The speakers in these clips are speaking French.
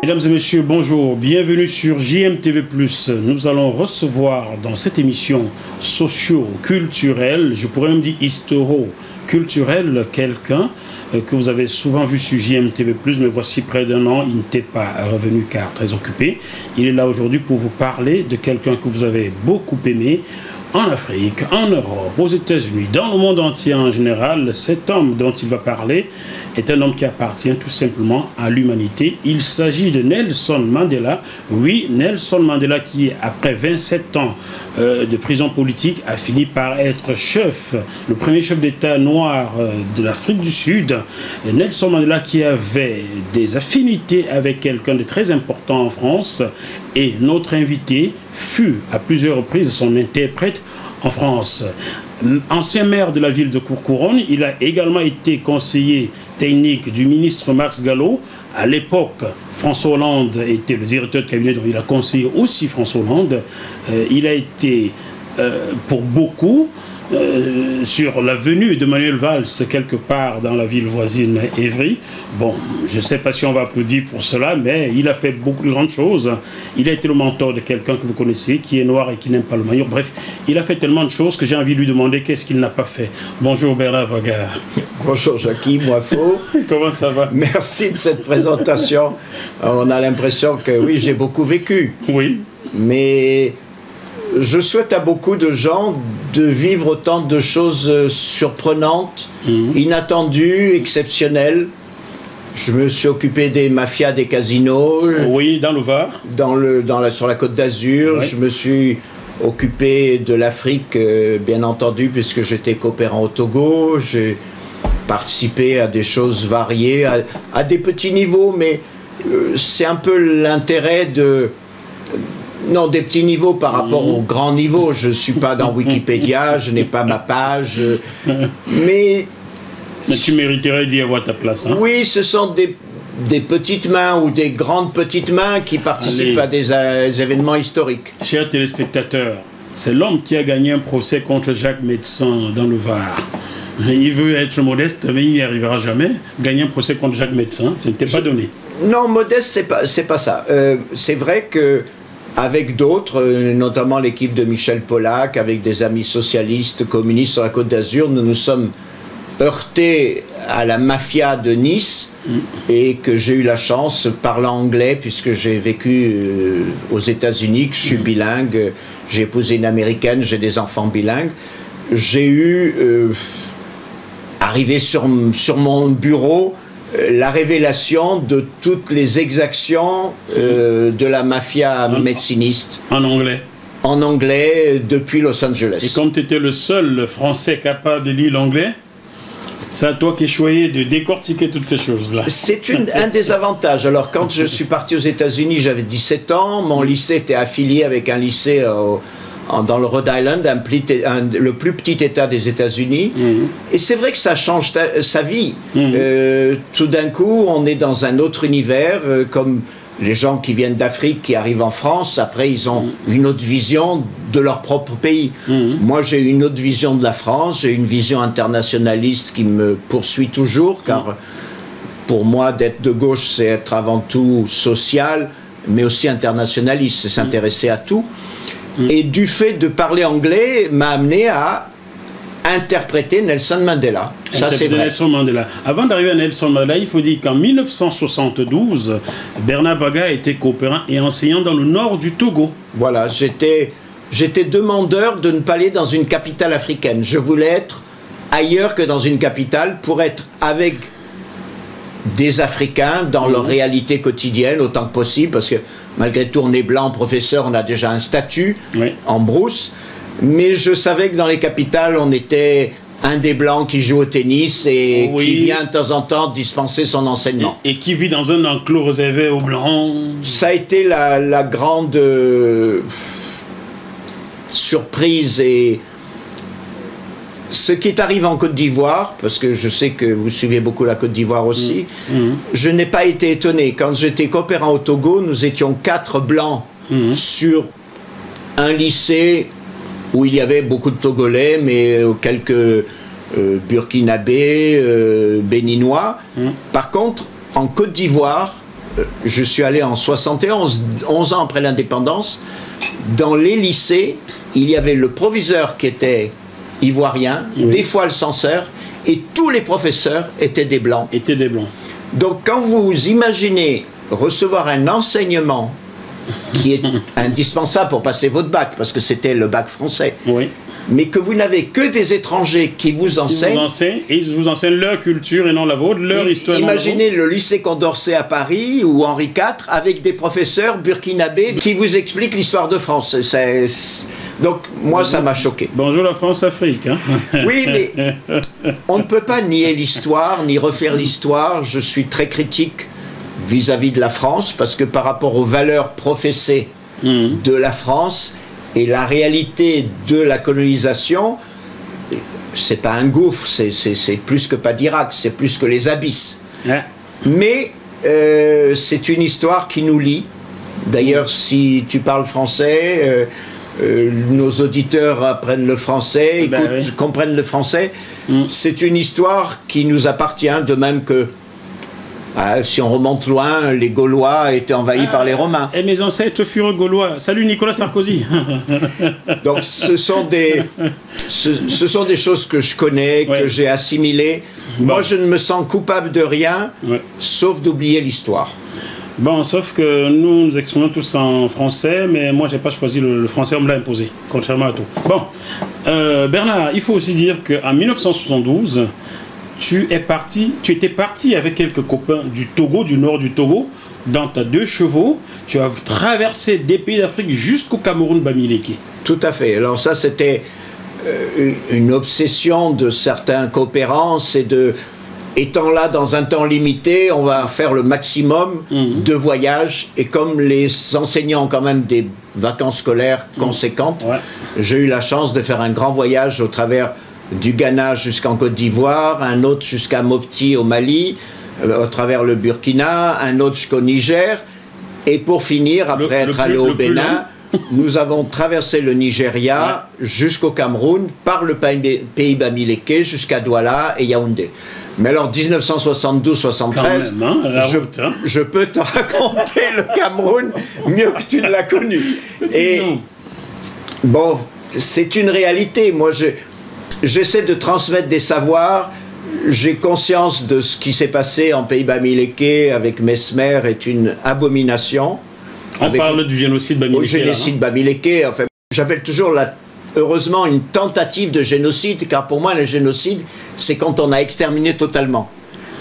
Mesdames et messieurs, bonjour, bienvenue sur JMTV+. Nous allons recevoir dans cette émission socio-culturelle, je pourrais même dire histórico-culturelle, quelqu'un que vous avez souvent vu sur JMTV+, mais voici près d'un an, il n'était pas revenu car très occupé. Il est là aujourd'hui pour vous parler de quelqu'un que vous avez beaucoup aimé, en Afrique, en Europe, aux États-Unis, dans le monde entier en général. Cet homme dont il va parler est un homme qui appartient tout simplement à l'humanité. Il s'agit de Nelson Mandela. Oui, Nelson Mandela qui, après 27 ans de prison politique, a fini par être chef, le premier chef d'État noir de l'Afrique du Sud. Nelson Mandela qui avait des affinités avec quelqu'un de très important en France. Et notre invité fut à plusieurs reprises son interprète en France. Ancien maire de la ville de Courcouronnes, il a également été conseiller technique du ministre Max Gallo. À l'époque, François Hollande était le directeur de cabinet, donc il a conseillé aussi François Hollande. Il a été, pour beaucoup, sur la venue de Manuel Valls quelque part dans la ville voisine Évry. Bon, je ne sais pas si on va applaudir pour cela, mais il a fait beaucoup de grandes choses. Il a été le mentor de quelqu'un que vous connaissez, qui est noir et qui n'aime pas le maillot. Bref, il a fait tellement de choses que j'ai envie de lui demander qu'est-ce qu'il n'a pas fait. Bonjour Bernard Baga. Bonjour Jackie Moifo. Comment ça va? Merci de cette présentation. On a l'impression que oui, j'ai beaucoup vécu. Oui. Mais je souhaite à beaucoup de gens de vivre autant de choses surprenantes, inattendues, exceptionnelles. Je me suis occupé des mafias, des casinos. Oui, dans le Var. Sur la Côte d'Azur. Oui. Je me suis occupé de l'Afrique, bien entendu, puisque j'étais coopérant au Togo. J'ai participé à des choses variées, à des petits niveaux, mais c'est un peu l'intérêt de... Non, des petits niveaux par rapport aux grands niveaux. Je ne suis pas dans Wikipédia, je n'ai pas ma page. Mais tu mériterais d'y avoir ta place. Hein? Oui, ce sont des petites mains ou des grandes petites mains qui participent à des événements historiques. Chers téléspectateurs, c'est l'homme qui a gagné un procès contre Jacques Médecin dans le Var. Il veut être modeste, mais il n'y arrivera jamais. Gagner un procès contre Jacques Médecin, ça n'était pas donné. Non, modeste, c'est pas ça. C'est vrai que avec d'autres, notamment l'équipe de Michel Polac, avec des amis socialistes, communistes sur la Côte d'Azur, nous nous sommes heurtés à la mafia de Nice et que j'ai eu la chance, parlant anglais, puisque j'ai vécu aux États-Unis, que je suis bilingue, j'ai épousé une américaine, j'ai des enfants bilingues. J'ai eu, arrivé sur mon bureau, la révélation de toutes les exactions de la mafia médeciniste. En anglais? En anglais, depuis Los Angeles. Et comme tu étais le seul Français capable de lire l'anglais, c'est à toi qui choyais de décortiquer toutes ces choses-là. C'est un des avantages. Alors, quand je suis parti aux États-Unis, j'avais 17 ans. Mon lycée était affilié avec un lycée dans le Rhode Island, le plus petit État des États-Unis. Et c'est vrai que ça change sa vie. Tout d'un coup, on est dans un autre univers, comme les gens qui viennent d'Afrique, qui arrivent en France, après ils ont une autre vision de leur propre pays. Moi, j'ai une autre vision de la France, j'ai une vision internationaliste qui me poursuit toujours, car pour moi, d'être de gauche, c'est être avant tout social, mais aussi internationaliste, c'est s'intéresser à tout. Et du fait de parler anglais m'a amené à interpréter Nelson Mandela. Ça, c'est vrai. Nelson Mandela. Avant d'arriver à Nelson Mandela, il faut dire qu'en 1972, Bernard Baga était coopérant et enseignant dans le nord du Togo. Voilà, j'étais demandeur de ne pas aller dans une capitale africaine. Je voulais être ailleurs que dans une capitale pour être avec des Africains dans leur réalité quotidienne autant que possible, parce que malgré tout, on est blanc, professeur, on a déjà un statut en brousse. Mais je savais que dans les capitales, on était un des blancs qui joue au tennis et qui vient de temps en temps dispenser son enseignement. Et qui vit dans un enclos réservé aux blancs. Ça a été la grande surprise. Et ce qui est arrivé en Côte d'Ivoire, parce que je sais que vous suivez beaucoup la Côte d'Ivoire aussi, je n'ai pas été étonné. Quand j'étais coopérant au Togo, nous étions 4 blancs sur un lycée où il y avait beaucoup de Togolais, mais quelques Burkinabés, Béninois. Par contre, en Côte d'Ivoire, je suis allé en 71, 11 ans après l'indépendance, dans les lycées, il y avait le proviseur qui était ivoirien, des fois le censeur, et tous les professeurs étaient des blancs. Donc quand vous imaginez recevoir un enseignement qui est indispensable pour passer votre bac, parce que c'était le bac français, mais que vous n'avez que des étrangers qui vous enseignent. Et ils vous enseignent leur culture et non la vôtre, leur histoire. Imaginez le lycée Condorcet à Paris ou Henri IV avec des professeurs burkinabés qui vous expliquent l'histoire de France. Donc moi ça m'a choqué. Bonjour la France-Afrique. Hein. Oui, mais on ne peut pas nier l'histoire, ni refaire l'histoire. Je suis très critique vis-à-vis de la France, parce que par rapport aux valeurs professées de la France et la réalité de la colonisation, c'est pas un gouffre, c'est plus que pas d'Irak, c'est plus que les abysses. Mais c'est une histoire qui nous lie. D'ailleurs, si tu parles français, nos auditeurs apprennent le français, comprennent le français. C'est une histoire qui nous appartient, de même que si on remonte loin, les Gaulois étaient envahis par les Romains. Et mes ancêtres furent Gaulois. Salut Nicolas Sarkozy. Donc ce sont des choses que je connais, que j'ai assimilées. Moi, je ne me sens coupable de rien, sauf d'oublier l'histoire. Bon, sauf que nous exprimons tous en français, mais moi, j'ai pas choisi le français, on me l'a imposé, contrairement à tout. Bon, Bernard, il faut aussi dire qu'en 1972, tu étais parti avec quelques copains du Togo, du nord du Togo, dans ta 2 chevaux. Tu as traversé des pays d'Afrique jusqu'au Cameroun Bamileke. Tout à fait. Alors ça, c'était une obsession de certains coopérants, c'est de... Étant là dans un temps limité, on va faire le maximum de voyages. Et comme les enseignants ont quand même des vacances scolaires conséquentes, j'ai eu la chance de faire un grand voyage au travers du Ghana jusqu'en Côte d'Ivoire, un autre jusqu'à Mopti au Mali, au travers le Burkina, un autre jusqu'au Niger. Et pour finir, après être allé au Bénin, nous avons traversé le Nigeria jusqu'au Cameroun, par le pays Bamileke jusqu'à Douala et Yaoundé. Mais alors 1972-73, je peux te raconter le Cameroun mieux que tu ne l'as connu. Et bon, c'est une réalité. Moi, j'essaie de transmettre des savoirs. J'ai conscience de ce qui s'est passé en pays Bamileke avec Mesmer est une abomination. On parle du génocide Bamileke. Au génocide Bamileke, enfin, j'appelle toujours heureusement une tentative de génocide, car pour moi le génocide, c'est quand on a exterminé totalement.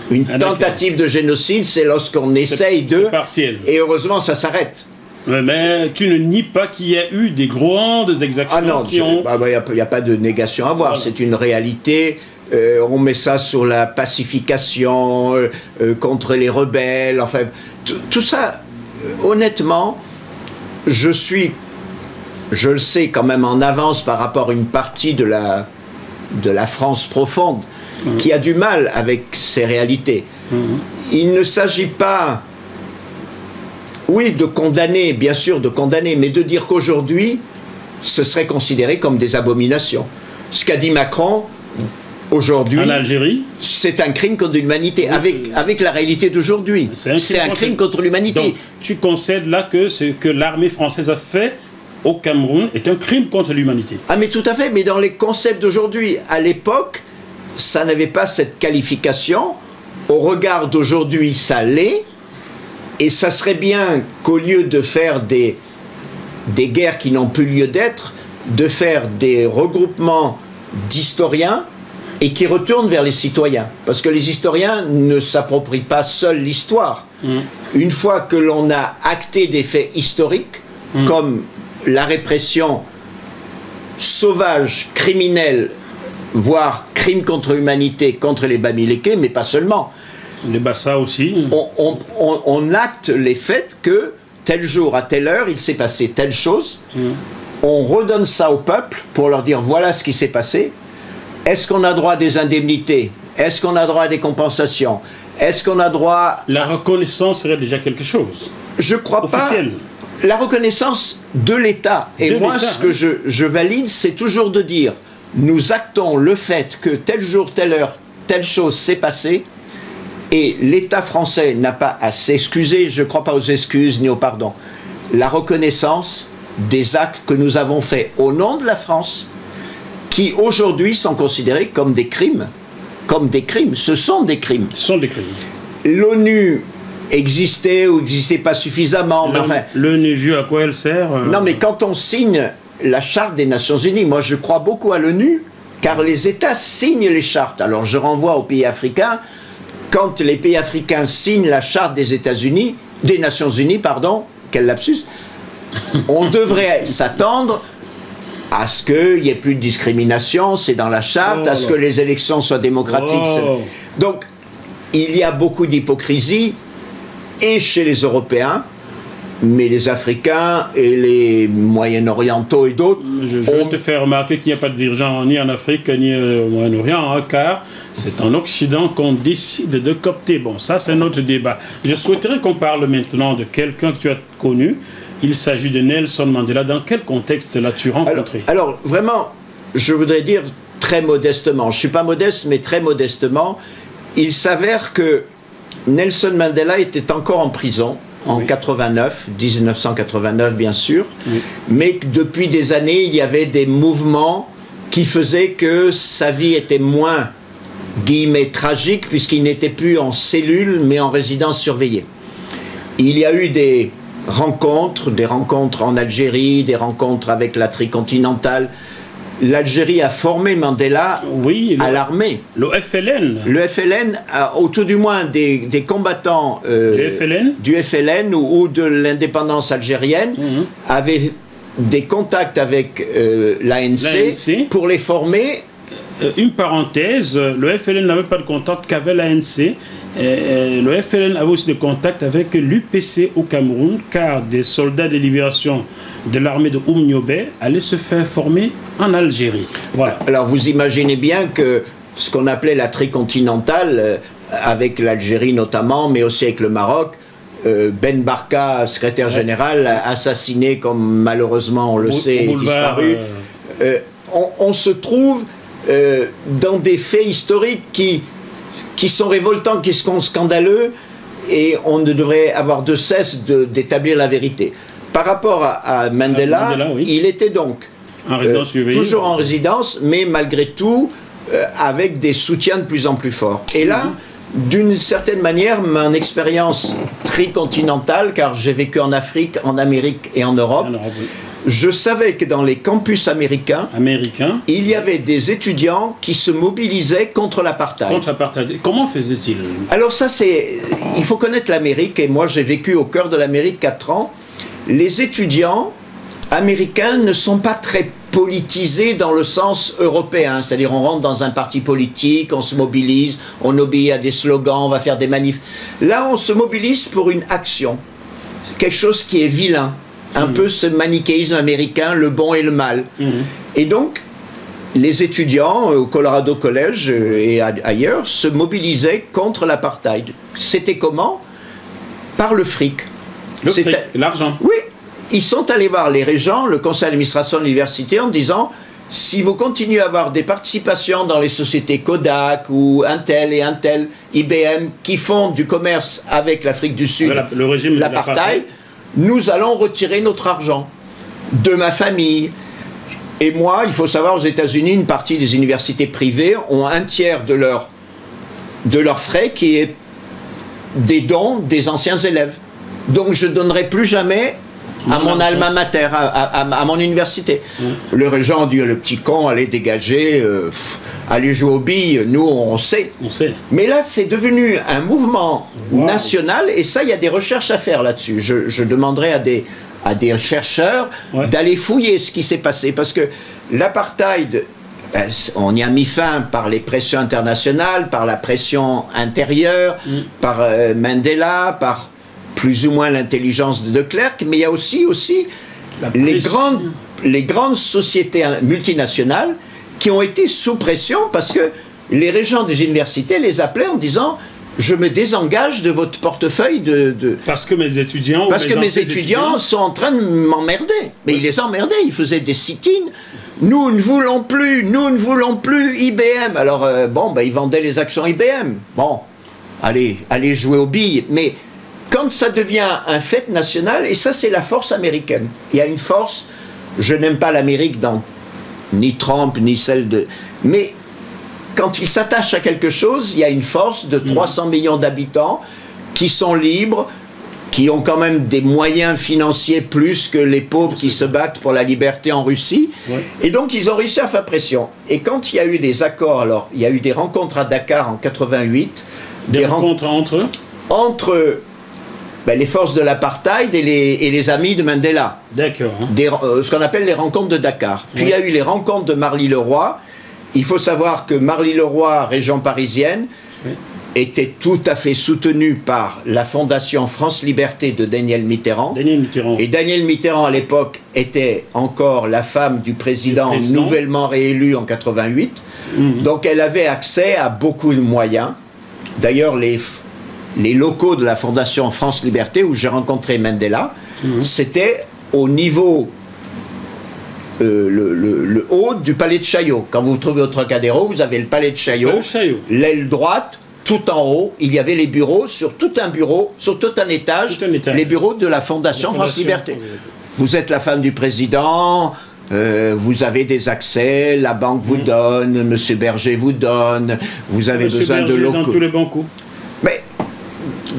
Une tentative de génocide, c'est lorsqu'on essaye de... C'est partiel. Et heureusement, ça s'arrête. Mais tu ne nies pas qu'il y a eu des grandes exactions qui ont... Il n'y a pas de négation à voir, c'est une réalité. On met ça sur la pacification, contre les rebelles, enfin, tout ça, honnêtement, je le sais quand même en avance par rapport à une partie de la France profonde qui a du mal avec ces réalités. Il ne s'agit pas, oui, de condamner, bien sûr de condamner, mais de dire qu'aujourd'hui, ce serait considéré comme des abominations. Ce qu'a dit Macron, aujourd'hui, en Algérie, c'est un crime contre l'humanité, avec la réalité d'aujourd'hui. C'est un crime contre l'humanité. Donc, tu concèdes là que ce que l'armée française a fait au Cameroun est un crime contre l'humanité. Ah mais tout à fait, mais dans les concepts d'aujourd'hui, à l'époque, ça n'avait pas cette qualification. Au regard d'aujourd'hui, ça l'est. Et ça serait bien qu'au lieu de faire des guerres qui n'ont plus lieu d'être, de faire des regroupements d'historiens et qui retournent vers les citoyens. Parce que les historiens ne s'approprient pas seuls l'histoire. Une fois que l'on a acté des faits historiques, comme la répression sauvage, criminelle, voire crime contre l'humanité contre les Bamileke, mais pas seulement. Les Bassa aussi. On acte les faits que tel jour, à telle heure, il s'est passé telle chose. On redonne ça au peuple pour leur dire voilà ce qui s'est passé. Est-ce qu'on a droit à des indemnités? Est-ce qu'on a droit à des compensations? Est-ce qu'on a droit... La reconnaissance serait déjà quelque chose. Je crois officiel. Pas... La reconnaissance de l'État. Et moi, ce que je valide, c'est toujours de dire, nous actons le fait que tel jour, telle heure, telle chose s'est passée, Et l'État français n'a pas à s'excuser, je ne crois pas aux excuses ni au pardon. La reconnaissance des actes que nous avons faits au nom de la France, qui aujourd'hui sont considérés comme des crimes. Comme des crimes. Ce sont des crimes. Ce sont des crimes. L'ONU existait ou n'existait pas suffisamment. Mais enfin, l'ONU, vu à quoi elle sert Non, mais quand on signe la Charte des Nations Unies, moi je crois beaucoup à l'ONU, car les États signent les chartes. Alors je renvoie aux pays africains. Quand les pays africains signent la Charte des États-Unis, des Nations Unies, pardon, quel lapsus, on devrait s'attendre à ce qu'il n'y ait plus de discrimination, c'est dans la charte, à ce que les élections soient démocratiques. Donc, il y a beaucoup d'hypocrisie, et chez les Européens, mais les Africains et les Moyen-Orientaux et d'autres... Je vais te faire remarquer qu'il n'y a pas de dirigeants ni en Afrique ni au Moyen-Orient, hein, car c'est en Occident qu'on décide de coopter. Bon, ça c'est notre débat. Je souhaiterais qu'on parle maintenant de quelqu'un que tu as connu. Il s'agit de Nelson Mandela. Dans quel contexte l'as-tu rencontré? Alors, vraiment, je voudrais dire très modestement, je ne suis pas modeste, mais très modestement, il s'avère que Nelson Mandela était encore en prison en 1989 bien sûr, mais que depuis des années, il y avait des mouvements qui faisaient que sa vie était moins, guillemets, tragique, puisqu'il n'était plus en cellule, mais en résidence surveillée. Il y a eu des rencontres en Algérie, des rencontres avec la tricontinentale. L'Algérie a formé Mandela à l'armée. Le FLN. Le FLN, ou tout du moins des combattants du FLN ou de l'indépendance algérienne, avaient des contacts avec l'ANC pour les former. Une parenthèse, le FLN n'avait pas de contact qu'avec l'ANC. Le FLN avait aussi des contacts avec l'UPC au Cameroun, car des soldats de libération de l'armée de Oumniobé allaient se faire former en Algérie. Voilà. Alors vous imaginez bien que ce qu'on appelait la tricontinentale, avec l'Algérie notamment, mais aussi avec le Maroc, Ben Barka, secrétaire général, assassiné comme malheureusement on le sait, est disparu. On se trouve dans des faits historiques qui sont révoltants, qui sont scandaleux, et on ne devrait avoir de cesse d'établir la vérité. Par rapport à Mandela, il était donc toujours en résidence, mais malgré tout, avec des soutiens de plus en plus forts. Et là, d'une certaine manière, mon expérience tricontinentale, car j'ai vécu en Afrique, en Amérique et en Europe, je savais que dans les campus américains, il y avait des étudiants qui se mobilisaient contre l'apartheid. Comment faisaient-ils? Alors ça, il faut connaître l'Amérique, et moi j'ai vécu au cœur de l'Amérique 4 ans. Les étudiants américains ne sont pas très politisés dans le sens européen, c'est-à-dire on rentre dans un parti politique, on se mobilise, on obéit à des slogans, on va faire des manifs. Là, on se mobilise pour une action, quelque chose qui est vilain. Un peu ce manichéisme américain, le bon et le mal. Et donc, les étudiants au Colorado College et ailleurs se mobilisaient contre l'apartheid. C'était comment? Par le fric. L'argent. Oui. Ils sont allés voir les régents, le conseil d'administration de l'université, en disant: si vous continuez à avoir des participations dans les sociétés Kodak ou Intel et Intel, IBM, qui font du commerce avec l'Afrique du Sud, le régime de l'apartheid, nous allons retirer notre argent de ma famille. Et moi, il faut savoir, aux États-Unis, une partie des universités privées ont un tiers de leurs frais qui est des dons des anciens élèves. Donc je ne donnerai plus jamais à mon alma mater, à mon université. Le régent dit: le petit con, allez dégager, allez jouer aux billes, nous on sait. Mais là c'est devenu un mouvement national, et ça, il y a des recherches à faire là-dessus. Je demanderai à des chercheurs d'aller fouiller ce qui s'est passé, parce que l'apartheid, on y a mis fin par les pressions internationales, par la pression intérieure, par Mandela, par plus ou moins l'intelligence de Klerk, mais il y a aussi les grandes sociétés multinationales qui ont été sous pression, parce que les régents des universités les appelaient en disant: je me désengage de votre portefeuille Parce que mes étudiants... mes étudiants sont en train de m'emmerder. Mais ils les emmerdaient, ils faisaient des sit-ins. Nous ne voulons plus IBM. Alors, ils vendaient les actions IBM. Bon, aller jouer aux billes. Mais quand ça devient un fait national, et ça c'est la force américaine. Il y a une force, je n'aime pas l'Amérique ni Trump, ni celle de... Mais quand il s'attache à quelque chose, il y a une force de 300 millions d'habitants qui sont libres, qui ont quand même des moyens financiers plus que les pauvres qui se battent pour la liberté en Russie. Ouais. Et donc, ils ont réussi à faire pression. Et quand il y a eu des accords, alors, il y a eu des rencontres à Dakar en 88. Des rencontres entre eux? Entre les forces de l'apartheid et les amis de Mandela. D'accord. Ce qu'on appelle les rencontres de Dakar. Puis il y a eu les rencontres de Marly-le-Roi. Il faut savoir que Marly-le-Roi, région parisienne, était tout à fait soutenu par la fondation France Liberté de Daniel Mitterrand. Et Daniel Mitterrand, à l'époque, était encore la femme du président nouvellement réélu en 88. Donc elle avait accès à beaucoup de moyens. D'ailleurs, les locaux de la fondation France Liberté, où j'ai rencontré Mandela, c'était au niveau... le haut du palais de Chaillot. Quand vous vous trouvez au Trocadéro, vous avez le palais de Chaillot. L'aile droite, tout en haut, il y avait les bureaux, sur tout un étage, les bureaux de la Fondation France Liberté. Vous êtes la femme du président, vous avez des accès, la banque vous donne, Monsieur Berger vous donne, vous avez besoin de locaux. Dans tous les bancos. Mais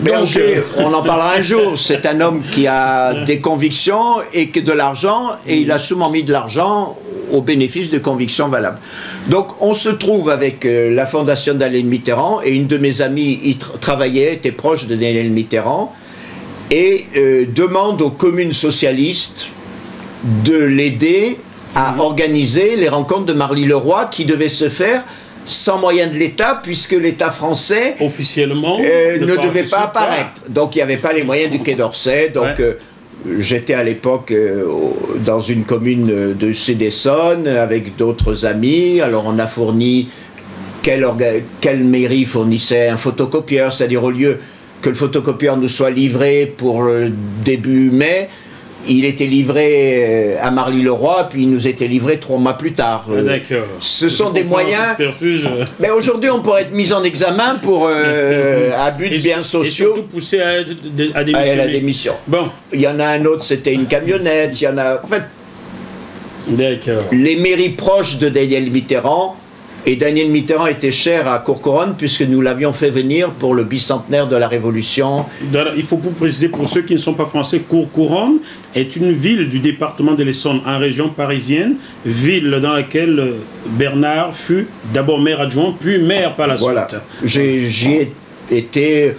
Berger, on en parlera un jour, c'est un homme qui a des convictions et que de l'argent, et il a souvent mis de l'argent au bénéfice de convictions valables. Donc on se trouve avec la fondation Daniel Mitterrand, et une de mes amies y travaillait, était proche de Daniel Mitterrand, et demande aux communes socialistes de l'aider à organiser les rencontres de Marly-le-Roi qui devaient se faire sans moyens de l'État, puisque l'État français officiellement ne devait pas apparaître. Donc il n'y avait pas les moyens du Quai d'Orsay. Donc j'étais à l'époque dans une commune de Sud-Essonne avec d'autres amis. Alors on a fourni, quelle mairie fournissait un photocopieur, c'est-à-dire au lieu que le photocopieur nous soit livré pour début mai, il était livré à Marly-le-Roi, puis il nous était livré 3 mois plus tard. D'accord. Ce sont des moyens... Mais aujourd'hui, on pourrait être mis en examen pour abus de biens sociaux. Et surtout poussé à démissionner. À la démission. Bon. Il y en a un autre, c'était une camionnette. Il y en a... En fait, les mairies proches de Daniel Mitterrand, et Daniel Mitterrand était cher à Courcouronnes puisque nous l'avions fait venir pour le bicentenaire de la Révolution. Il faut vous préciser pour ceux qui ne sont pas français, Courcouronnes est une ville du département de l'Essonne en région parisienne, ville dans laquelle Bernard fut d'abord maire adjoint puis maire par la suite. Voilà. J'y ai été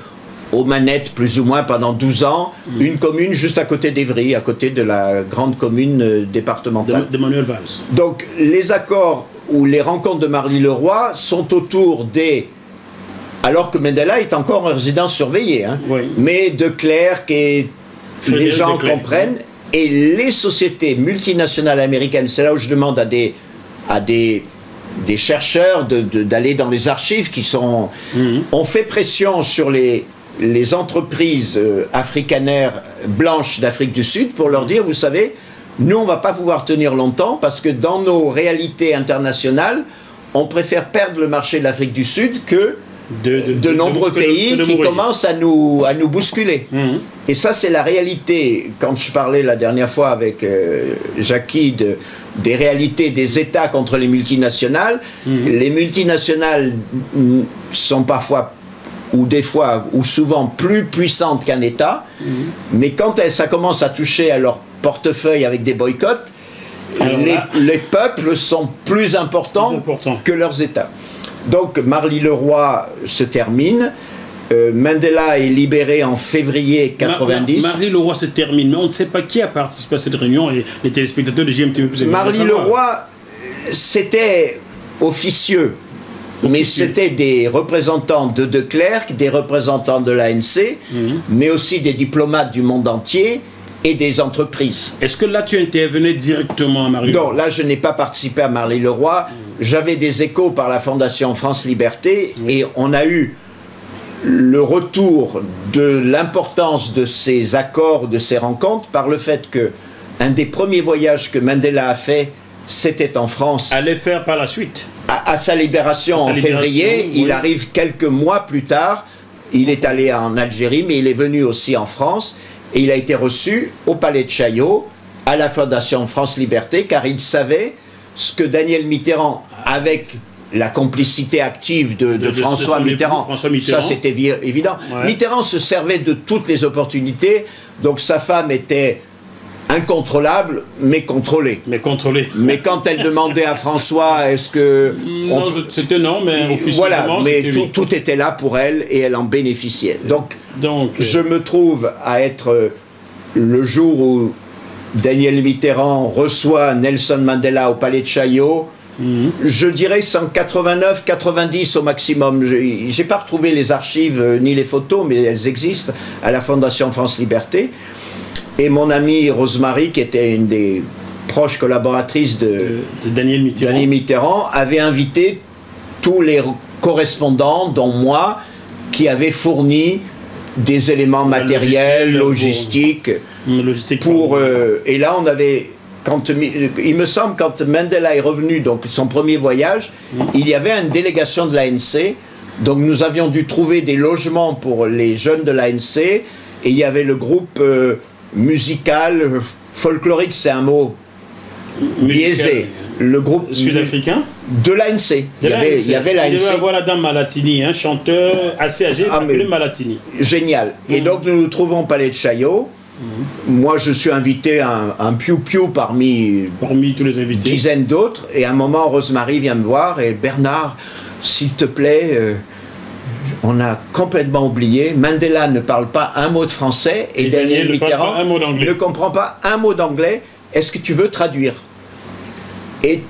aux manettes plus ou moins pendant 12 ans, une commune juste à côté d'Évry, à côté de la grande commune départementale. De Manuel Valls. Donc les accords où les rencontres de Marly-le-Roi sont autour des... Alors que Mandela est encore en résidence surveillée, hein, mais de Klerk et les gens comprennent. Et les sociétés multinationales américaines, c'est là où je demande à des chercheurs d'aller dans les archives qui sont... On fait pression sur les entreprises africanaires blanches d'Afrique du Sud pour leur dire, vous savez... Nous, on ne va pas pouvoir tenir longtemps parce que dans nos réalités internationales, on préfère perdre le marché de l'Afrique du Sud que de nombreux pays qui commencent à nous bousculer. Et ça, c'est la réalité. Quand je parlais la dernière fois avec Jackie des réalités des États contre les multinationales, les multinationales sont parfois ou des fois, ou souvent plus puissantes qu'un État, mais quand ça commence à toucher à leur portefeuille avec des boycotts, les peuples sont plus importants que leurs États. Donc Marly-le-Roi se termine, Mandela est libéré en février 90. Marly-le-Roi se termine, mais on ne sait pas qui a participé à cette réunion, et les téléspectateurs de JMTV+. Marly-le-Roi, c'était officieux. Mais c'était des représentants de Klerk, des représentants de l'ANC, mais aussi des diplomates du monde entier et des entreprises. Est-ce que là tu intervenais directement à Marly-le-Roi? Non, là je n'ai pas participé à Marly-le-Roi. J'avais des échos par la Fondation France Liberté et on a eu le retour de l'importance de ces accords, de ces rencontres, par le fait que un des premiers voyages que Mandela a fait, c'était en France. Allait faire par la suite. À sa libération en février, il arrive quelques mois plus tard. Il est allé en Algérie, mais il est venu aussi en France. Et il a été reçu au Palais de Chaillot, à la Fondation France Liberté, car il savait ce que Daniel Mitterrand, avec la complicité active de François Mitterrand, ça c'était évident. Ouais. Mitterrand se servait de toutes les opportunités, donc sa femme était incontrôlable, mais contrôlée. Mais quand elle demandait à François, est-ce que... Non, c'était non, mais officiellement... Voilà, mais tout était là pour elle et elle en bénéficiait. Donc je me trouve à être le jour où Daniel Mitterrand reçoit Nelson Mandela au Palais de Chaillot, je dirais 189, 90 au maximum. J'ai pas retrouvé les archives ni les photos, mais elles existent à la Fondation France Liberté. Et mon amie Rosemary, qui était une des proches collaboratrices de Daniel Mitterrand, avait invité tous les correspondants, dont moi, qui avaient fourni des éléments matériels, logistiques. Et là, on avait... il me semble, quand Mandela est revenu, donc son premier voyage, il y avait une délégation de l'ANC. Donc nous avions dû trouver des logements pour les jeunes de l'ANC. Et il y avait le groupe... musical, folklorique, c'est un mot biaisé. Le groupe sud-africain de l'ANC. Il y avait l'ANC. Il devait avoir la dame Malatini, un chanteur assez âgé, appelé Malatini. Génial. Et donc nous nous trouvons au Palais de Chaillot. Moi, je suis invité à un piou-piou parmi tous les invités. Dizaines d'autres. Et à un moment, Rosemary vient me voir et Bernard, s'il te plaît. On a complètement oublié. Mandela ne parle pas un mot de français et Daniel Mitterrand ne comprend pas un mot d'anglais. Est-ce que tu veux traduire? Et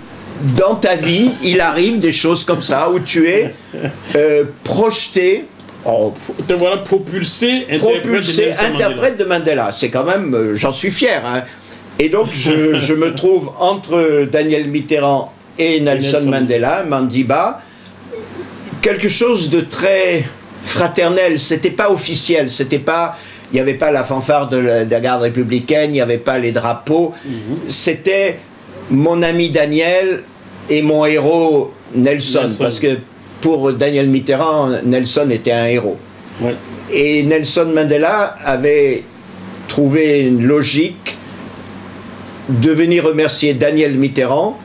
dans ta vie, il arrive des choses comme ça où tu es projeté. Te voilà propulsé, interprète de Mandela. C'est quand même, j'en suis fier. Hein. Et donc, je me trouve entre Daniel Mitterrand et Nelson Mandela, Mandiba. Quelque chose de très fraternel, c'était pas officiel, c'était pas, il n'y avait pas la fanfare de la garde républicaine, il n'y avait pas les drapeaux, c'était mon ami Daniel et mon héros Nelson, parce que pour Daniel Mitterrand, Nelson était un héros. Ouais. Et Nelson Mandela avait trouvé une logique de venir remercier Daniel Mitterrand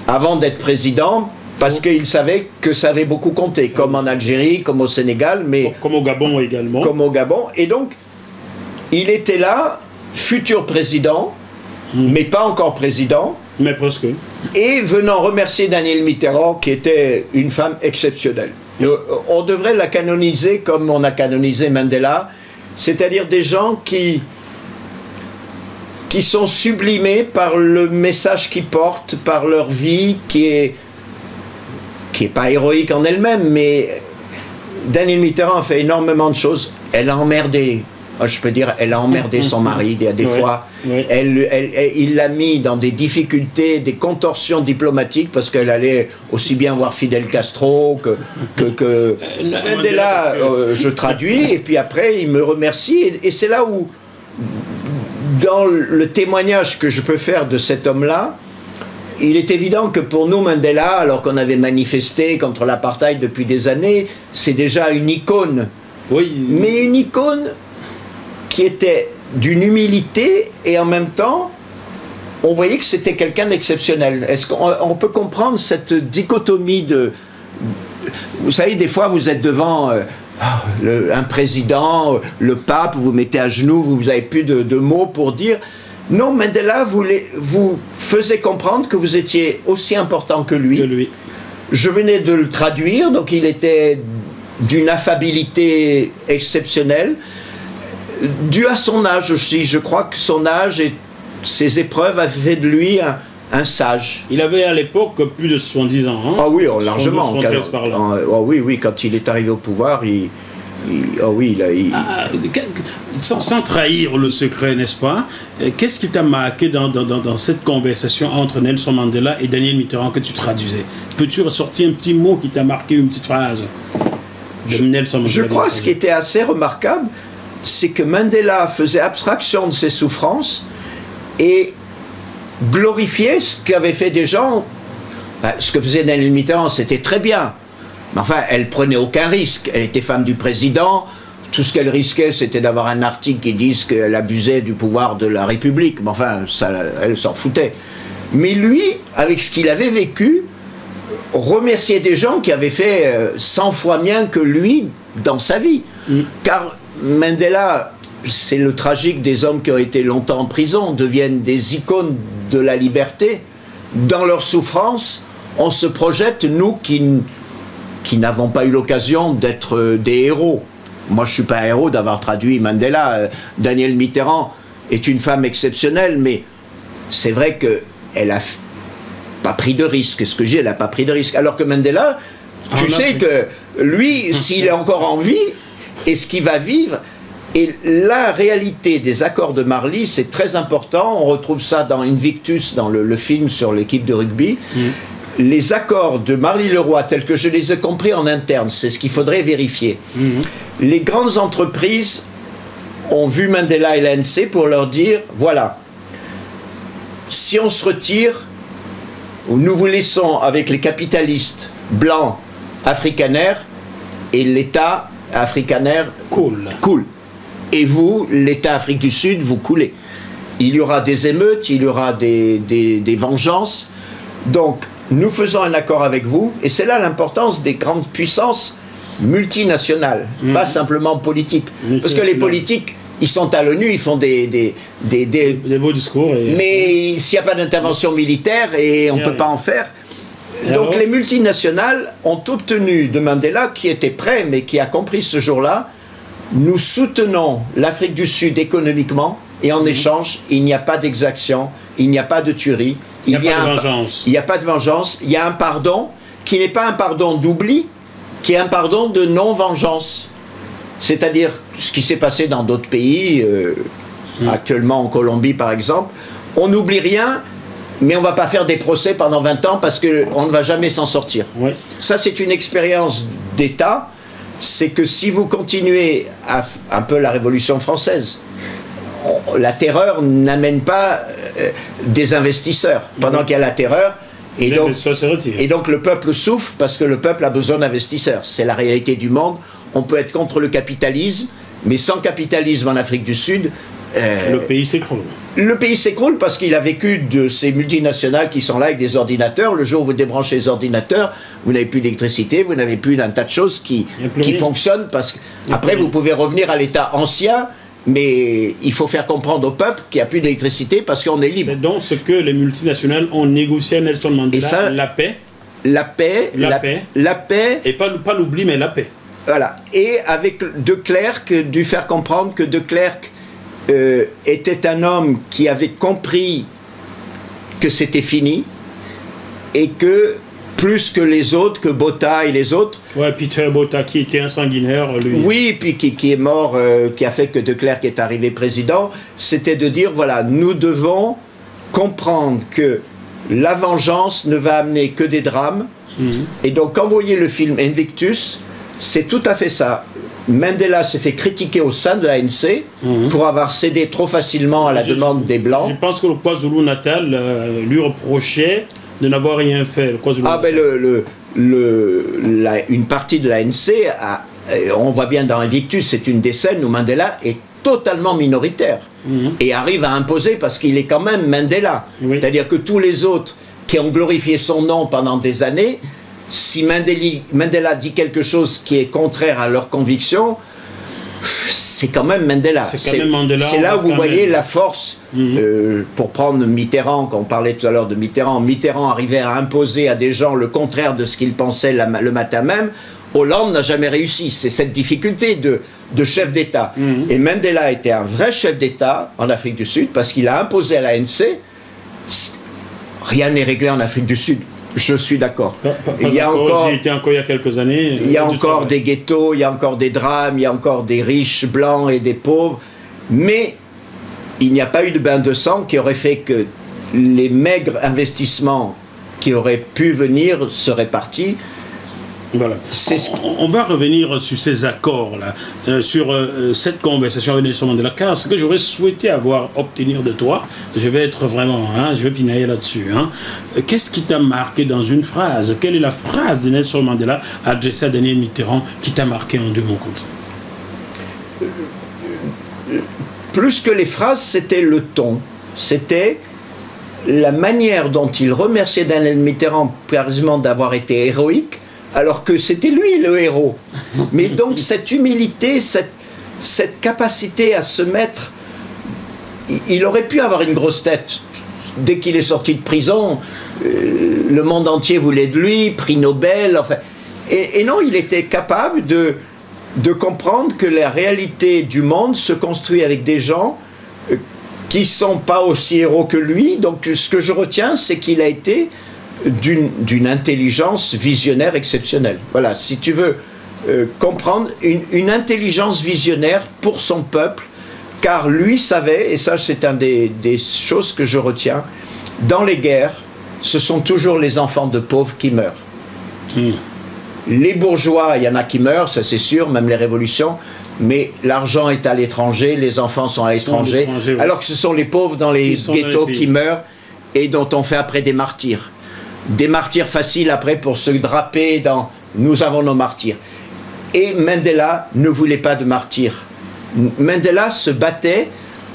avant d'être président, parce qu'il savait que ça avait beaucoup compté, comme en Algérie, comme au Sénégal, mais... Comme au Gabon également. Comme au Gabon. Et donc, il était là, futur président, mais pas encore président. Mais presque. Et venant remercier Daniel Mitterrand, qui était une femme exceptionnelle. On devrait la canoniser comme on a canonisé Mandela, c'est-à-dire des gens qui sont sublimés par le message qu'ils portent, par leur vie, qui est pas héroïque en elle-même, mais Daniel Mitterrand a fait énormément de choses. Elle a emmerdé, je peux dire, elle a emmerdé son mari. Il y a des fois, il l'a mis dans des difficultés, des contorsions diplomatiques, parce qu'elle allait aussi bien voir Fidel Castro que Mandela, je traduis, et puis après, il me remercie, et c'est là où, dans le témoignage que je peux faire de cet homme-là, il est évident que pour nous, Mandela, alors qu'on avait manifesté contre l'apartheid depuis des années, c'est déjà une icône. Oui. Mais une icône qui était d'une humilité et en même temps, on voyait que c'était quelqu'un d'exceptionnel. Est-ce qu'on peut comprendre cette dichotomie de... Vous savez, des fois, vous êtes devant un président, le pape, vous mettez à genoux, vous n'avez plus de mots pour dire... Non, Mandela vous faisait comprendre que vous étiez aussi important que lui. Je venais de le traduire, donc il était d'une affabilité exceptionnelle, dû à son âge aussi. Je crois que son âge et ses épreuves avaient fait de lui un sage. Il avait à l'époque plus de 70 ans. Hein. Ah oui, largement. Oui, quand il est arrivé au pouvoir, sans trahir le secret, n'est-ce pas? Qu'est-ce qui t'a marqué dans cette conversation entre Nelson Mandela et Daniel Mitterrand que tu traduisais? Peux-tu ressortir un petit mot qui t'a marqué, une petite phrase de Nelson Mandela? Je crois que ce qui était assez remarquable, c'est que Mandela faisait abstraction de ses souffrances et glorifiait ce qu'avaient fait des gens. Ce que faisait Daniel Mitterrand, c'était très bien. Mais enfin, elle prenait aucun risque. Elle était femme du président. Tout ce qu'elle risquait, c'était d'avoir un article qui dise qu'elle abusait du pouvoir de la République. Mais enfin, ça, elle s'en foutait. Mais lui, avec ce qu'il avait vécu, remerciait des gens qui avaient fait 100 fois mieux que lui dans sa vie. Car Mandela, c'est le tragique des hommes qui ont été longtemps en prison, deviennent des icônes de la liberté. Dans leur souffrance, on se projette, nous qui n'avons pas eu l'occasion d'être des héros. Moi, je ne suis pas un héros d'avoir traduit Mandela. Danielle Mitterrand est une femme exceptionnelle, mais c'est vrai qu'elle n'a pas pris de risque. Ce que j'ai, elle n'a pas pris de risque. Alors que Mandela, tu sais que lui, s'il est encore en vie, et ce qu'il va vivre, et la réalité des accords de Marly, c'est très important. On retrouve ça dans Invictus, dans le film sur l'équipe de rugby. Les accords de Marly-le-Roi, tels que je les ai compris en interne, c'est ce qu'il faudrait vérifier. Les grandes entreprises ont vu Mandela et l'ANC pour leur dire, voilà, si on se retire, nous vous laissons avec les capitalistes blancs africanaires et l'État africanaire cool. Et vous, l'État Afrique du Sud, vous coulez. Il y aura des émeutes, il y aura des vengeances. Donc, nous faisons un accord avec vous, et c'est là l'importance des grandes puissances multinationales, pas simplement politiques. Parce que les politiques, ils sont à l'ONU, ils font des beaux discours. Mais s'il n'y a pas d'intervention militaire, et on ne peut pas en faire. Donc les multinationales ont obtenu de Mandela, qui était prêt, mais qui a compris ce jour-là, nous soutenons l'Afrique du Sud économiquement, et en échange, il n'y a pas d'exaction, il n'y a pas de tuerie, il n'y a pas de vengeance, il y a un pardon qui n'est pas un pardon d'oubli, qui est un pardon de non-vengeance. C'est-à-dire ce qui s'est passé dans d'autres pays, actuellement en Colombie par exemple, on n'oublie rien, mais on ne va pas faire des procès pendant 20 ans parce qu'on ne va jamais s'en sortir. Ça, c'est une expérience d'État, c'est que si vous continuez un peu la Révolution française, la terreur n'amène pas des investisseurs pendant qu'il y a la terreur, et donc le peuple souffre parce que le peuple a besoin d'investisseurs. C'est la réalité du monde. On peut être contre le capitalisme, mais sans capitalisme en Afrique du Sud, le pays s'écroule. Le pays s'écroule parce qu'il a vécu de ces multinationales qui sont là avec des ordinateurs. Le jour où vous débranchez les ordinateurs, vous n'avez plus d'électricité, vous n'avez plus d'un tas de choses qui fonctionnent. Parce qu'après, vous pouvez revenir à l'état ancien, mais il faut faire comprendre au peuple qu'il n'y a plus d'électricité parce qu'on est libre. C'est donc ce que les multinationales ont négocié à Nelson Mandela, ça, la paix. La paix. Et pas l'oubli, mais la paix. Voilà. Et avec De Klerk, dû faire comprendre que De Klerk était un homme qui avait compris que c'était fini et que plus que les autres, que Botha et les autres. Ouais, Peter Botha qui était un sanguinaire, lui. Oui, puis qui est mort, qui a fait que De Klerk est arrivé président, c'était de dire, voilà, nous devons comprendre que la vengeance ne va amener que des drames. Et donc, quand vous voyez le film Invictus, c'est tout à fait ça. Mandela s'est fait critiquer au sein de l'ANC pour avoir cédé trop facilement à la demande des Blancs. Je pense que le KwaZulu-Natal lui reprochait de n'avoir rien fait. Une partie de l'ANC, on voit bien dans Invictus, c'est une des scènes où Mandela est totalement minoritaire et arrive à imposer parce qu'il est quand même Mandela. C'est-à-dire que tous les autres qui ont glorifié son nom pendant des années, si Mandela dit quelque chose qui est contraire à leurs convictions, c'est quand même Mandela. C'est là où vous voyez la force. Pour prendre Mitterrand, quand on parlait tout à l'heure de Mitterrand, Mitterrand arrivait à imposer à des gens le contraire de ce qu'ils pensaient le matin même. Hollande n'a jamais réussi. C'est cette difficulté de chef d'État. Et Mandela était un vrai chef d'État en Afrique du Sud parce qu'il a imposé à l'ANC. Rien n'est réglé en Afrique du Sud. Je suis d'accord. J'y étais encore il y a quelques années. Il y a encore des ghettos, il y a encore des drames, il y a encore des riches blancs et des pauvres. Mais il n'y a pas eu de bain de sang qui aurait fait que les maigres investissements qui auraient pu venir seraient partis. Voilà. On va revenir sur ces accords-là, sur cette conversation avec Nelson Mandela, car ce que j'aurais souhaité obtenir de toi, je vais être vraiment, je vais pinailler là-dessus. Qu'est-ce qui t'a marqué dans une phrase? Quelle est la phrase de Nelson Mandela adressée à Daniel Mitterrand qui t'a marqué en 2 mots comme ça? Plus que les phrases, c'était le ton. C'était la manière dont il remerciait Daniel Mitterrand quasiment d'avoir été héroïque, alors que c'était lui le héros. Mais donc cette humilité, cette capacité à se mettre... Il aurait pu avoir une grosse tête. Dès qu'il est sorti de prison, le monde entier voulait de lui, prix Nobel, enfin... Et non, il était capable de comprendre que la réalité du monde se construit avec des gens qui ne sont pas aussi héros que lui. Donc ce que je retiens, c'est qu'il a été d'une intelligence visionnaire exceptionnelle. Voilà, si tu veux comprendre, une intelligence visionnaire pour son peuple, car lui savait, et ça c'est un des choses que je retiens, dans les guerres, ce sont toujours les enfants de pauvres qui meurent. Les bourgeois, il y en a qui meurent, ça c'est sûr, même les révolutions, mais l'argent est à l'étranger, les enfants sont à l'étranger, oui. Alors que ce sont les pauvres dans les ghettos qui meurent et dont on fait après des martyrs. Des martyrs faciles après pour se draper dans « nous avons nos martyrs ». Et Mandela ne voulait pas de martyrs. Mandela se battait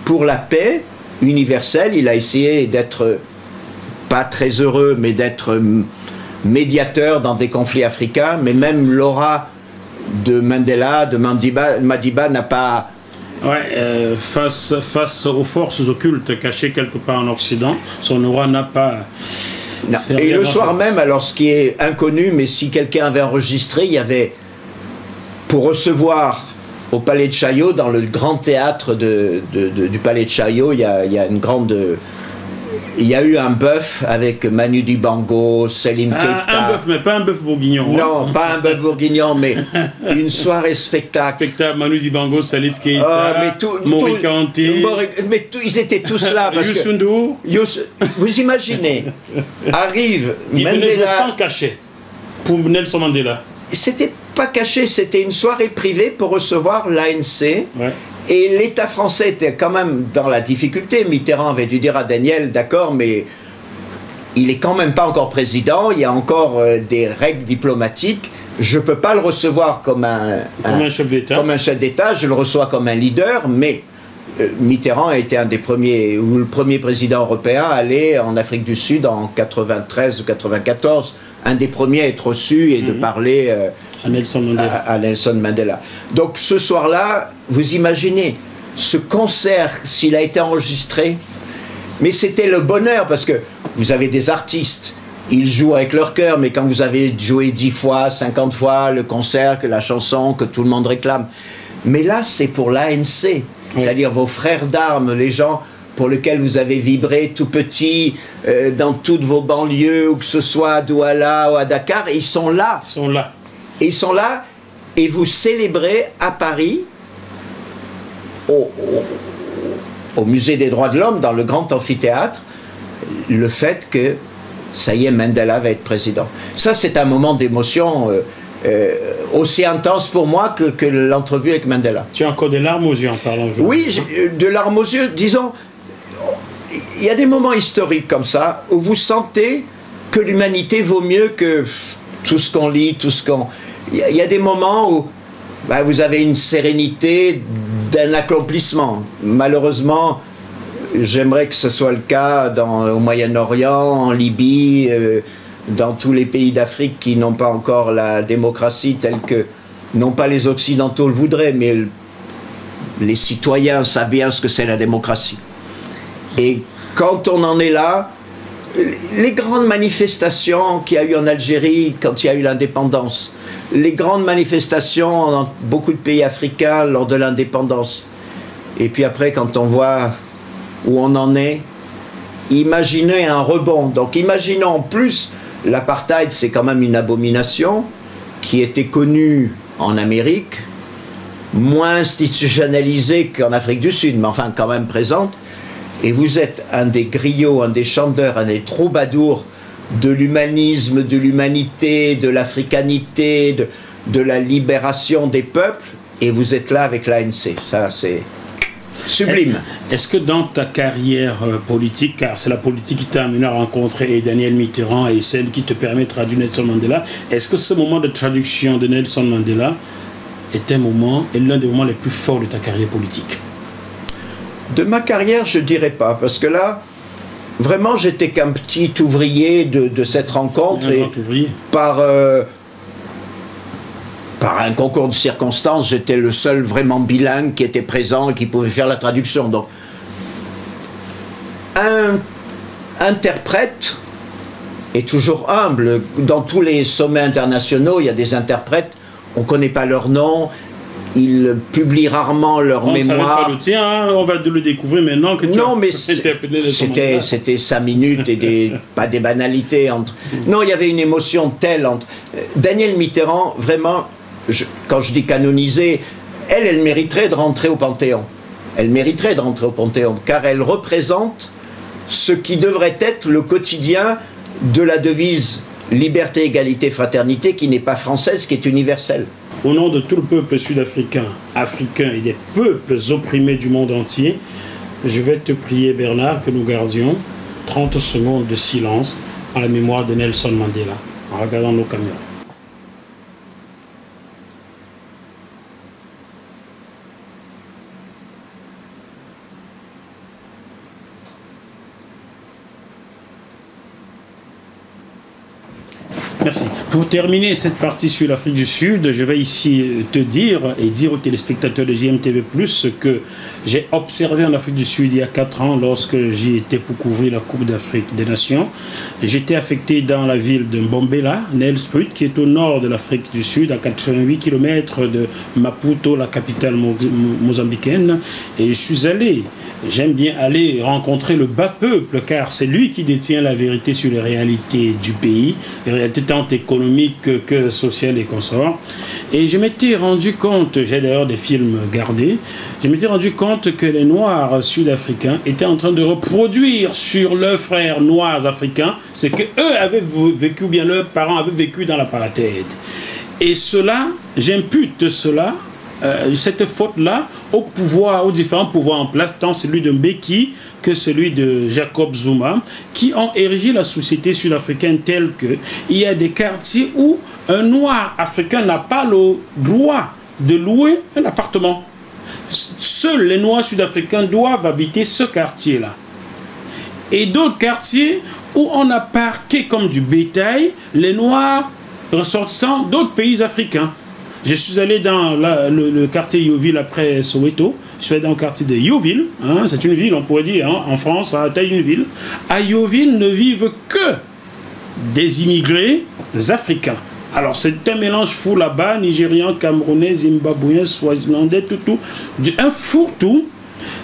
pour la paix universelle. Il a essayé d'être, pas très heureux, mais d'être médiateur dans des conflits africains. Mais même l'aura de Mandela, de Madiba n'a pas... Ouais, face aux forces occultes cachées quelque part en Occident, son aura n'a pas... Non. Et le soir même, alors ce qui est inconnu, mais si quelqu'un avait enregistré, il y avait, pour recevoir au Palais de Chaillot, dans le grand théâtre du Palais de Chaillot, il y a une grande... Il y a eu un bœuf avec Manu Dibango, Selim Keita. Un bœuf, mais pas un bœuf bourguignon. Non, pas un bœuf bourguignon, mais une soirée spectacle. Spectacle, Manu Dibango, Selim Keita, Mori Kanté. Mais ils étaient tous là. Youssou. Vous imaginez, arrive Mandela... Il venait sans cachet pour Nelson Mandela. C'était pas caché, c'était une soirée privée pour recevoir l'ANC. Ouais. Et l'État français était quand même dans la difficulté. Mitterrand avait dû dire à Daniel, d'accord, mais il est quand même pas encore président, il y a encore des règles diplomatiques, je peux pas le recevoir comme un chef d'État. Comme un chef d'État, je le reçois comme un leader, mais Mitterrand a été un des premiers, ou le premier président européen à aller en Afrique du Sud en 93 ou 94, un des premiers à être reçu et de parler... à Nelson Mandela. Donc ce soir-là, vous imaginez, ce concert, s'il a été enregistré, mais c'était le bonheur, parce que vous avez des artistes, ils jouent avec leur cœur, mais quand vous avez joué 10 fois, 50 fois le concert, que la chanson, que tout le monde réclame, mais là c'est pour l'ANC, c'est-à-dire vos frères d'armes, les gens pour lesquels vous avez vibré tout petit dans toutes vos banlieues, ou que ce soit à Douala ou à Dakar, ils sont là. Ils sont là. Et ils sont là, et vous célébrez à Paris, au Musée des droits de l'homme, dans le grand amphithéâtre, le fait que, ça y est, Mandela va être président. Ça, c'est un moment d'émotion aussi intense pour moi que l'entrevue avec Mandela. Tu as encore des larmes aux yeux en parlant aujourd'hui? Oui, de larmes aux yeux. Disons, il y a des moments historiques comme ça, où vous sentez que l'humanité vaut mieux que tout ce qu'on lit, tout ce qu'on... Il y a des moments où vous avez une sérénité d'un accomplissement. Malheureusement, j'aimerais que ce soit le cas au Moyen-Orient, en Libye, dans tous les pays d'Afrique qui n'ont pas encore la démocratie telle que, non pas les Occidentaux le voudraient, mais les citoyens savent bien ce que c'est la démocratie. Et quand on en est là, les grandes manifestations qu'il y a eu en Algérie quand il y a eu l'indépendance, les grandes manifestations dans beaucoup de pays africains lors de l'indépendance, et puis après quand on voit où on en est, imaginez un rebond. Donc imaginons en plus, l'apartheid c'est quand même une abomination qui était connue en Amérique, moins institutionnalisée qu'en Afrique du Sud, mais enfin quand même présente. Et vous êtes un des griots, un des chanteurs, un des troubadours de l'humanisme, de l'humanité, de l'africanité, de la libération des peuples, et vous êtes là avec l'ANC. Ça, c'est sublime. Est-ce que dans ta carrière politique, car c'est la politique qui t'a amené à rencontrer Daniel Mitterrand et celle qui te permet de traduire Nelson Mandela, est-ce que ce moment de traduction de Nelson Mandela est l'un des moments les plus forts de ta carrière politique? De ma carrière, je dirais pas, parce que là, vraiment, j'étais qu'un petit ouvrier de cette rencontre, et par un concours de circonstances, j'étais le seul vraiment bilingue qui était présent et qui pouvait faire la traduction. Donc, un interprète est toujours humble. Dans tous les sommets internationaux, il y a des interprètes, on ne connaît pas leur nom, ils publient rarement leur mémoire. Pas le tien, hein, on va le découvrir maintenant que tu non, mais c'était 5 minutes et pas des banalités. Non, il y avait une émotion telle entre... Daniel Mitterrand, vraiment, quand je dis canonisé, elle mériterait de rentrer au Panthéon. Elle mériterait de rentrer au Panthéon, car elle représente ce qui devrait être le quotidien de la devise liberté, égalité, fraternité, qui n'est pas française, qui est universelle. Au nom de tout le peuple sud-africain, africain et des peuples opprimés du monde entier, je vais te prier, Bernard, que nous gardions 30 secondes de silence en la mémoire de Nelson Mandela, en regardant nos caméras. Merci. Pour terminer cette partie sur l'Afrique du Sud, je vais ici te dire et dire aux téléspectateurs de JMTV+, ce que j'ai observé en Afrique du Sud il y a 4 ans lorsque j'y étais pour couvrir la Coupe d'Afrique des Nations. J'étais affecté dans la ville de Mbombela, Nelspruit, qui est au nord de l'Afrique du Sud, à 88 km de Maputo, la capitale mozambicaine. Et je suis allé, j'aime bien aller rencontrer le bas peuple, car c'est lui qui détient la vérité sur les réalités du pays, les réalités tant économiques que sociales et consorts. Et je m'étais rendu compte, j'ai d'ailleurs des films gardés, je m'étais rendu compte que les Noirs sud-africains étaient en train de reproduire sur leurs frères noirs africains ce qu'eux avaient vécu, ou bien leurs parents avaient vécu dans l'apartheid. Et cela, j'impute cela, cette faute-là, aux différents pouvoirs en place, tant celui de Mbeki que celui de Jacob Zuma, qui ont érigé la société sud-africaine telle que il y a des quartiers où un noir africain n'a pas le droit de louer un appartement. Seuls les noirs sud-africains doivent habiter ce quartier-là. Et d'autres quartiers où on a parqué comme du bétail les noirs ressortissants d'autres pays africains. Je suis allé dans le quartier Yeoville après Soweto. Je suis allé dans le quartier de Yeoville. Hein, c'est une ville, on pourrait dire, hein, en France, à la taille d'une ville. À Yeoville ne vivent que des immigrés africains. Alors, c'est un mélange fou là-bas, nigérian, camerounais, zimbabwéen, swazilandais, tout. Un fourre-tout.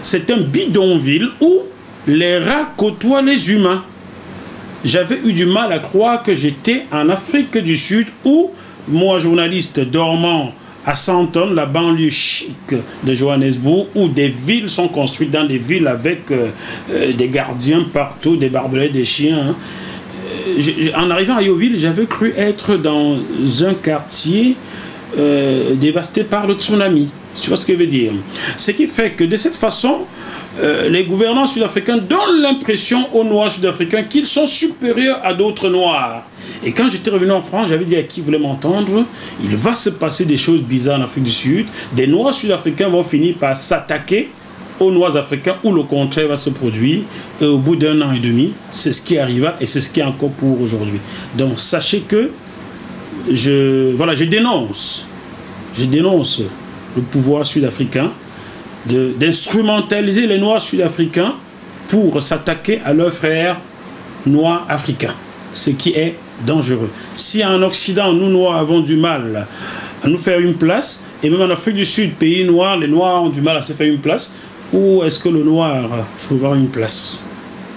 C'est un bidonville où les rats côtoient les humains. J'avais eu du mal à croire que j'étais en Afrique du Sud où moi, journaliste dormant à Sandton, la banlieue chic de Johannesburg, où des villes sont construites dans des villes avec des gardiens partout, des barbelés, des chiens. En arrivant à Yeoville, j'avais cru être dans un quartier dévasté par le tsunami. Tu vois ce que je veux dire? Ce qui fait que de cette façon, les gouvernants sud-africains donnent l'impression aux Noirs sud-africains qu'ils sont supérieurs à d'autres Noirs. Et quand j'étais revenu en France, j'avais dit à qui voulait m'entendre, il va se passer des choses bizarres en Afrique du Sud. Des Noirs sud-africains vont finir par s'attaquer aux Noirs africains, où le contraire va se produire. Et au bout d'1 an et demi, c'est ce qui arriva et c'est ce qui est encore pour aujourd'hui. Donc sachez que je dénonce le pouvoir sud-africain d'instrumentaliser les Noirs sud-africains pour s'attaquer à leurs frères noirs africains, ce qui est dangereux. Si en Occident, nous Noirs avons du mal à nous faire une place, et même en Afrique du Sud, pays noir, les Noirs ont du mal à se faire une place, où est-ce que le Noir trouvera une place?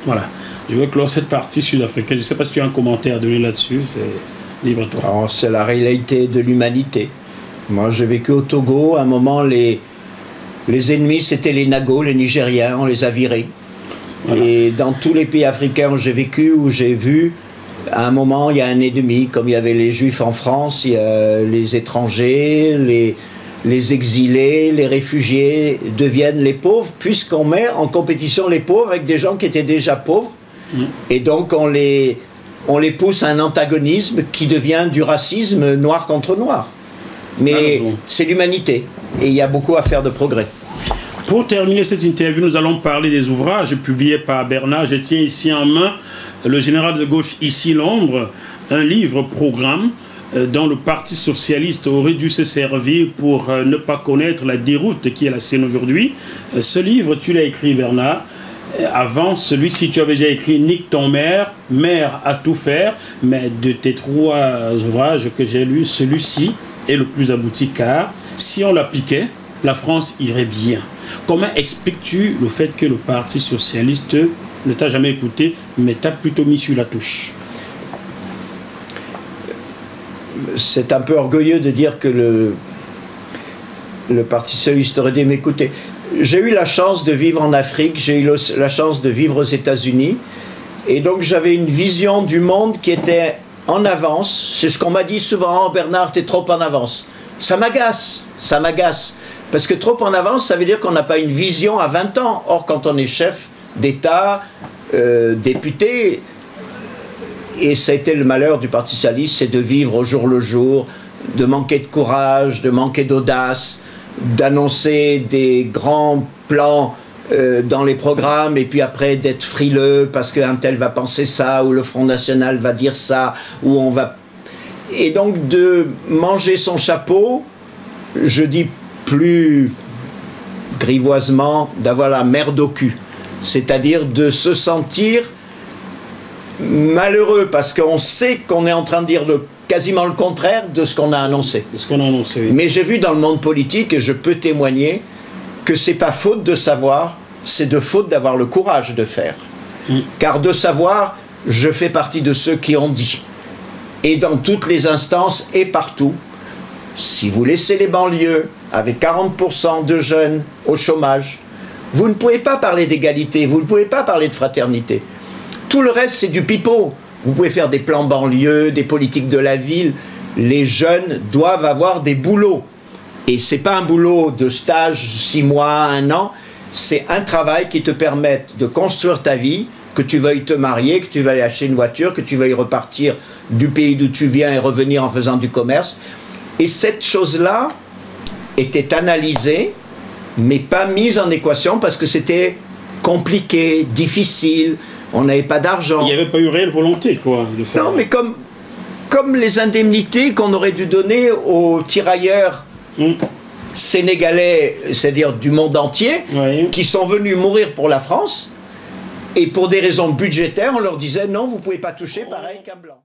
Voilà. Je vais clore cette partie sud-africaine. Je ne sais pas si tu as un commentaire à donner là-dessus, c'est libre à toi. C'est la réalité de l'humanité. Moi, j'ai vécu au Togo, à un moment, les ennemis, c'était les Nagos, les Nigériens, on les a virés. Voilà. Et dans tous les pays africains où j'ai vécu, où j'ai vu, À un moment, il y a un ennemi, comme il y avait les Juifs en France, il y a les étrangers, les exilés, les réfugiés deviennent les pauvres, puisqu'on met en compétition les pauvres avec des gens qui étaient déjà pauvres. Et donc on les pousse à un antagonisme qui devient du racisme noir contre noir. Mais c'est l'humanité, et il y a beaucoup à faire de progrès. Pour terminer cette interview, nous allons parler des ouvrages publiés par Bernard. Je tiens ici en main Le général de gauche, ici l'ombre, un livre-programme dont le Parti socialiste aurait dû se servir pour ne pas connaître la déroute qui est la sienne aujourd'hui. Ce livre, tu l'as écrit, Bernard. Avant celui-ci, tu avais déjà écrit Nique ton mère, mère à tout faire, mais de tes 3 ouvrages que j'ai lus, celui-ci est le plus abouti, car si on l'appliquait, la France irait bien. Comment expliques-tu le fait que le Parti socialiste ne t'a jamais écouté, mais t'a plutôt mis sur la touche? C'est un peu orgueilleux de dire que le Parti socialiste aurait dû m'écouter. J'ai eu la chance de vivre en Afrique, j'ai eu la chance de vivre aux États-Unis, et donc j'avais une vision du monde qui était en avance. C'est ce qu'on m'a dit souvent: oh, Bernard, t'es trop en avance. Ça m'agace, parce que trop en avance, ça veut dire qu'on n'a pas une vision à 20 ans. Or, quand on est chef d'État, député, et ça a été le malheur du Parti socialiste, c'est de vivre au jour le jour, de manquer de courage, de manquer d'audace, d'annoncer des grands plans dans les programmes, et puis après d'être frileux parce qu'un tel va penser ça, ou le Front National va dire ça, ou on va... Et donc de manger son chapeau, je dis plus grivoisement, d'avoir la merde au cul. C'est-à-dire de se sentir malheureux parce qu'on sait qu'on est en train de dire quasiment le contraire de ce qu'on a annoncé. Oui. Mais j'ai vu dans le monde politique, et je peux témoigner, que c'est pas faute de savoir, c'est de faute d'avoir le courage de faire. Car de savoir, je fais partie de ceux qui ont dit. Et dans toutes les instances et partout, si vous laissez les banlieues avec 40% de jeunes au chômage, vous ne pouvez pas parler d'égalité, vous ne pouvez pas parler de fraternité. Tout le reste, c'est du pipeau. Vous pouvez faire des plans banlieues, des politiques de la ville. Les jeunes doivent avoir des boulots. Et ce n'est pas un boulot de stage 6 mois, 1 an. C'est un travail qui te permette de construire ta vie, que tu veuilles te marier, que tu veuilles acheter une voiture, que tu veuilles repartir du pays d'où tu viens et revenir en faisant du commerce. Et cette chose-là était analysée, mais pas mise en équation parce que c'était compliqué, difficile. On n'avait pas d'argent. Il n'y avait pas eu réelle volonté, quoi, de faire. Non, mais comme les indemnités qu'on aurait dû donner aux tirailleurs sénégalais, c'est-à-dire du monde entier, qui sont venus mourir pour la France, et pour des raisons budgétaires, on leur disait non, vous ne pouvez pas toucher pareil qu'un blanc.